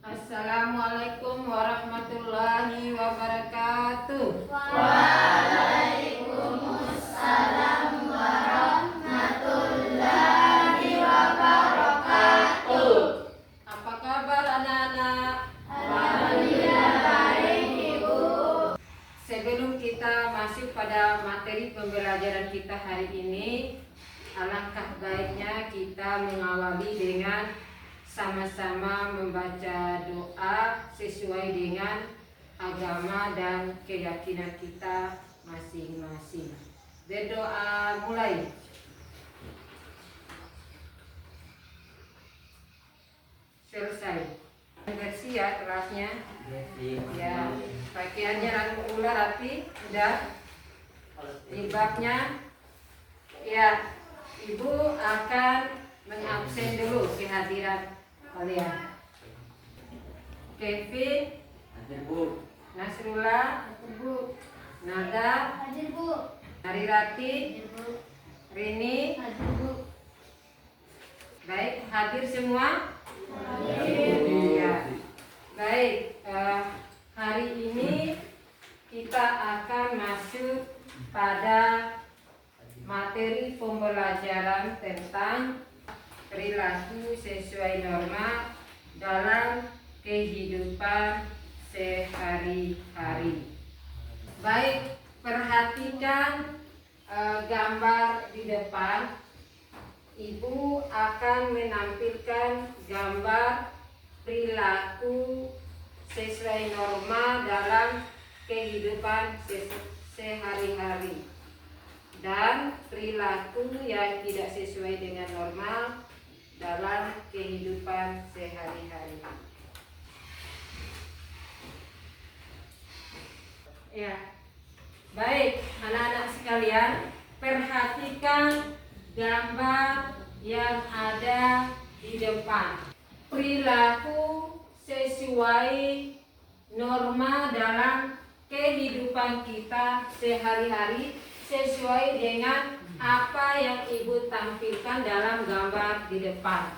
Assalamualaikum warahmatullahi wabarakatuh. Waalaikumsalam warahmatullahi wabarakatuh. Apa kabar anak-anak? Alhamdulillah baik, Ibu. Sebelum kita masuk pada materi pembelajaran kita hari ini, alangkah baiknya kita mengawali dengan sama-sama membaca doa sesuai dengan agama dan keyakinan kita masing-masing. Berdoa mulai. Selesai. Bersih ya kelasnya. Ya, pakaiannya rangkul ular rapi, udah. Jilbabnya. Ya, Ibu akan mengabsen dulu kehadiran kalian. Kevin, Hadir, Bu. Nasrullah, Bu. Nada, Hadir, Bu. Narirati, Bu. Rini. Hadir, Bu. Baik, hadir semua? Hadir. Iya. Baik, hari ini kita akan masuk pada materi pembelajaran tentang perilaku sesuai norma dalam kehidupan sehari-hari. Baik, perhatikan gambar di depan. Ibu akan menampilkan gambar perilaku sesuai norma dalam kehidupan sehari-hari dan perilaku yang tidak sesuai dengan normal dalam kehidupan sehari-hari. Ya, baik anak-anak sekalian, perhatikan gambar yang ada di depan. Perilaku sesuai norma dalam kehidupan kita sehari-hari sesuai dengan apa yang Ibu tampilkan dalam gambar di depan.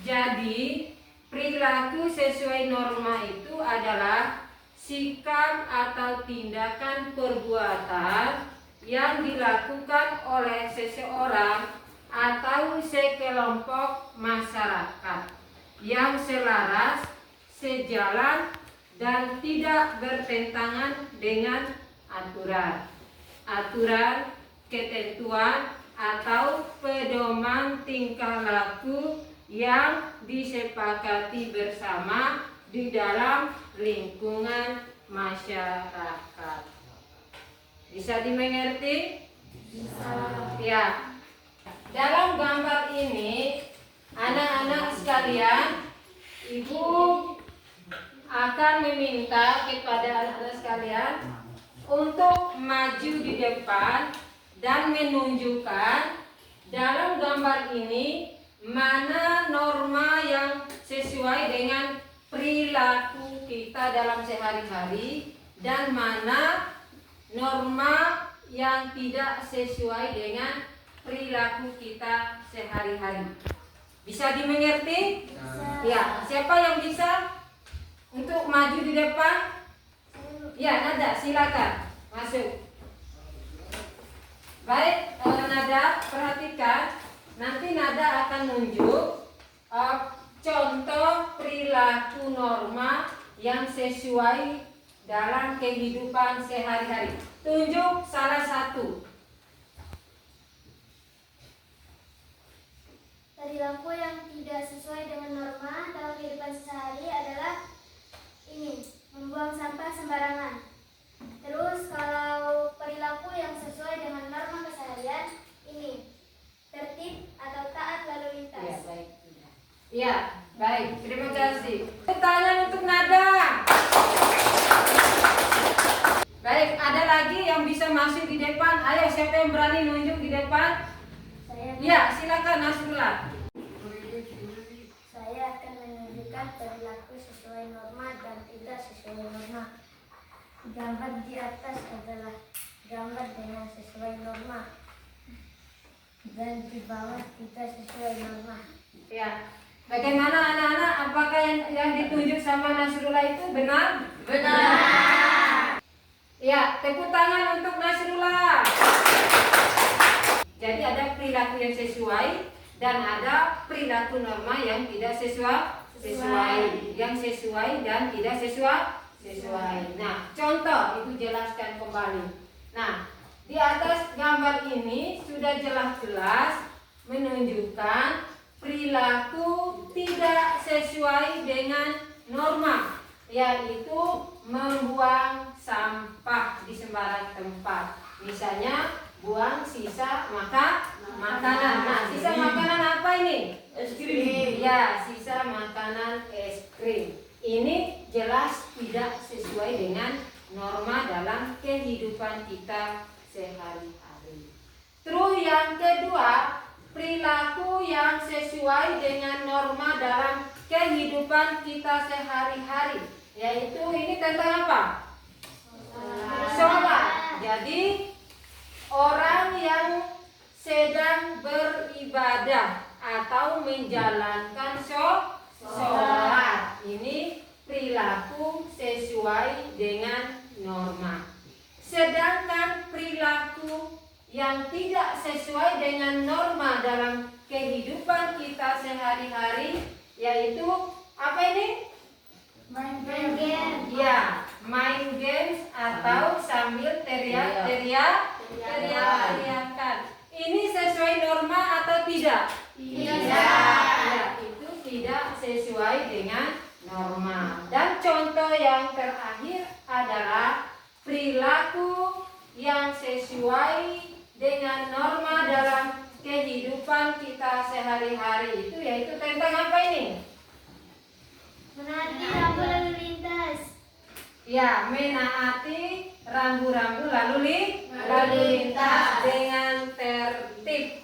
Jadi, perilaku sesuai norma itu adalah sikap atau tindakan perbuatan yang dilakukan oleh seseorang atau sekelompok masyarakat yang selaras, sejalan, dan tidak bertentangan dengan aturan, ketentuan, atau pedoman tingkah laku yang disepakati bersama di dalam lingkungan masyarakat. Bisa dimengerti? Bisa. Ya. Dalam gambar ini, anak-anak sekalian, Ibu akan meminta kepada anak-anak sekalian untuk maju di depan dan menunjukkan dalam gambar ini mana norma yang sesuai dengan perilaku kita dalam sehari-hari dan mana norma yang tidak sesuai dengan perilaku kita sehari-hari. Bisa dimengerti? Bisa. Ya, siapa yang bisa untuk maju di depan? Ya, Nada, silakan masuk. Baik, Nada, perhatikan. Nanti Nada akan nunjuk contoh perilaku norma yang sesuai dalam kehidupan sehari-hari. Tunjuk salah satu. Perilaku yang tidak sesuai dengan norma dalam kehidupan sehari adalah ini, membuang sampah sembarangan. Terus kalau perilaku yang sesuai dengan norma keseharian ini, tertib atau taat lalu lintas. Ya, baik. Ya, baik. Terima kasih. Pertanyaan untuk Nada. Baik, ada lagi yang bisa masuk di depan. Ayo, siapa yang berani nunjuk di depan? Ya, silakan Nasrullah. Saya akan menunjukkan perilaku sesuai norma dan tidak sesuai norma. Gambar di atas adalah gambar dengan sesuai norma dan di bawah tidak sesuai norma. Ya, Bagaimana anak-anak? Apakah yang ditunjuk sama Nasrullah itu benar? Benar. Ya, tepuk tangan untuk Nasrullah. Jadi ada perilaku yang sesuai dan ada perilaku norma yang tidak sesuai, yang sesuai dan tidak sesuai. Nah, contoh itu jelaskan kembali. Nah, di atas gambar ini sudah jelas-jelas menunjukkan perilaku tidak sesuai dengan norma, yaitu membuang sampah di sembarang tempat. Misalnya buang sisa makanan. Nah, sisa makanan apa ini? Es krim. Ya, sisa makanan es krim. Ini jelas tidak sesuai dengan norma dalam kehidupan kita sehari-hari. Terus yang kedua, perilaku yang sesuai dengan norma dalam kehidupan kita sehari-hari, yaitu ini tentang apa? Sholat. Jadi orang yang sedang beribadah atau menjalankan sholat ini perilaku sesuai dengan norma. Sedangkan perilaku yang tidak sesuai dengan norma dalam kehidupan kita sehari-hari, yaitu apa ini? Main game. Ya, main games atau sambil teriak-teriakan. Ini sesuai norma atau tidak? Tidak. Ya, itu tidak sesuai dengan norma. Dan contoh yang terakhir adalah perilaku yang sesuai dengan norma dalam kehidupan kita sehari-hari, itu yaitu tentang apa ini? Menaati rambu lalu lintas. Ya, menaati rambu-rambu lalu lintas dengan tertib,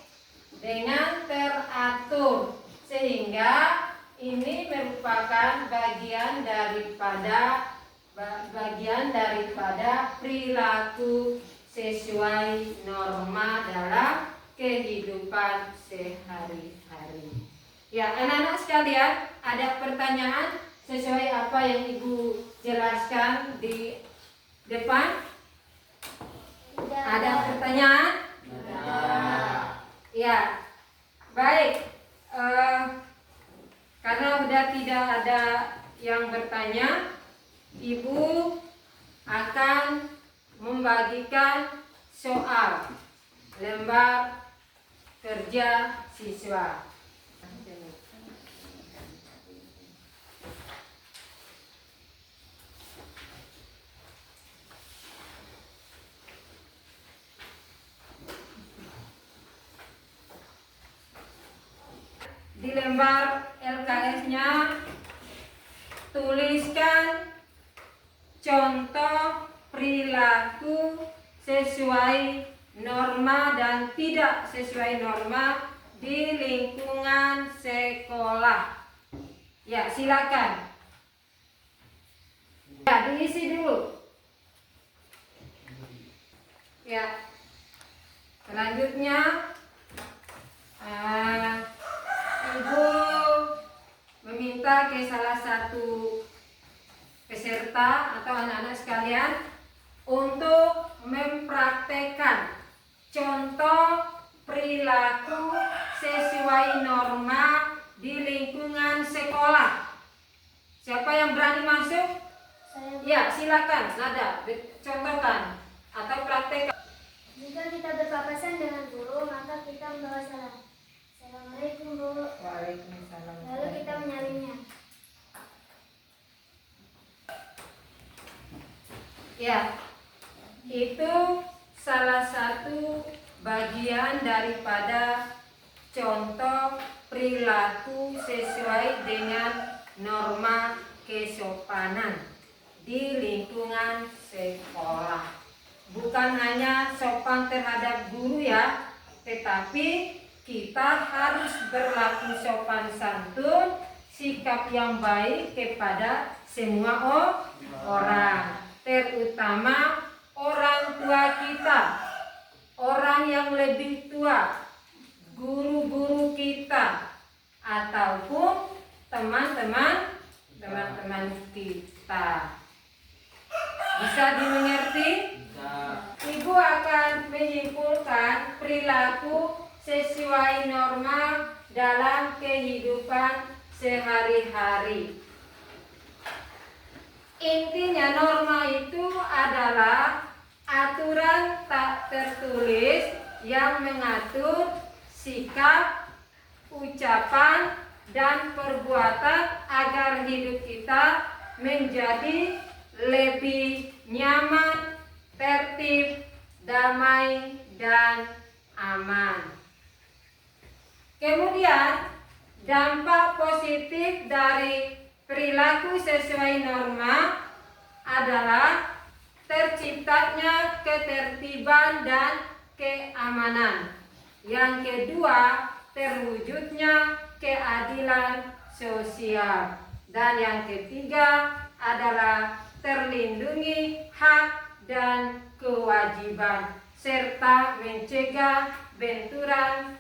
dengan teratur, sehingga ini merupakan bagian daripada perilaku sesuai norma dalam kehidupan sehari-hari. Ya, anak-anak sekalian, ada pertanyaan sesuai apa yang Ibu jelaskan di depan? Ada pertanyaan? Ya, baik. Karena sudah tidak ada yang bertanya, Ibu akan membagikan soal lembar kerja siswa. Di lembar LKS-nya tuliskan contoh perilaku sesuai norma dan tidak sesuai norma di lingkungan sekolah. Ya, silakan. Ya, diisi dulu. Ya. Selanjutnya Ibu meminta ke salah satu peserta atau anak-anak sekalian untuk mempraktekkan contoh perilaku sesuai norma di lingkungan sekolah. Siapa yang berani masuk? Ya, silakan. Nada, contohkan atau praktekkan. Jika kita berpapasan dengan guru, maka kita membawa salam. Assalamualaikum, Bu. Waalaikumsalam. Lalu kita menyalimnya. Ya, itu salah satu bagian daripada contoh perilaku sesuai dengan norma kesopanan di lingkungan sekolah. Bukan hanya sopan terhadap guru ya, tetapi kita harus berlaku sopan santun, sikap yang baik kepada semua orang, terutama orang tua kita, orang yang lebih tua, guru-guru kita, ataupun teman-teman kita. Bisa dimengerti? Ibu akan menyimpulkan perilaku sesuai norma dalam kehidupan sehari-hari. Intinya norma itu adalah aturan tak tertulis yang mengatur sikap, ucapan, dan perbuatan agar hidup kita menjadi lebih nyaman, tertib, damai, dan aman. Kemudian, dampak positif dari perilaku sesuai norma adalah terciptanya ketertiban dan keamanan. Yang kedua, terwujudnya keadilan sosial. Dan yang ketiga adalah terlindungi hak dan kewajiban serta mencegah benturan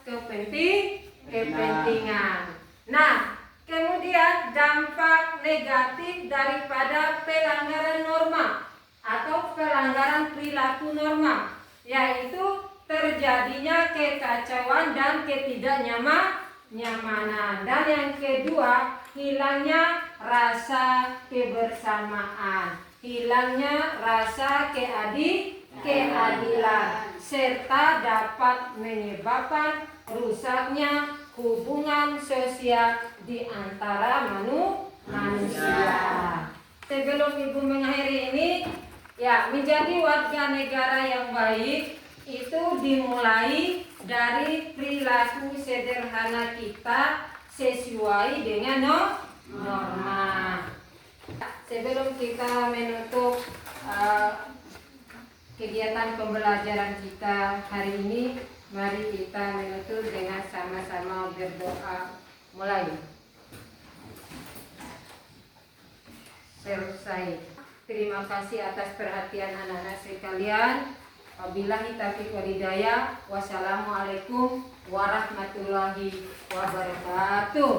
kepentingan. Nah, kemudian dampak negatif daripada pelanggaran norma atau pelanggaran perilaku norma, yaitu terjadinya kekacauan dan ketidaknyamanan. Dan yang kedua, hilangnya rasa kebersamaan, hilangnya rasa keadilan, serta dapat menyebabkan rusaknya hubungan sosial di antara manusia. Sebelum Ibu mengakhiri ini, ya, menjadi warga negara yang baik itu dimulai dari perilaku sederhana kita sesuai dengan norma. Sebelum kita menutup kegiatan pembelajaran kita hari ini, mari kita menutup dengan sama-sama berdoa. Mulai. Selesai. Terima kasih atas perhatian anak-anak sekalian. Wabillahi taufiq wal hidayah. Wassalamualaikum warahmatullahi wabarakatuh.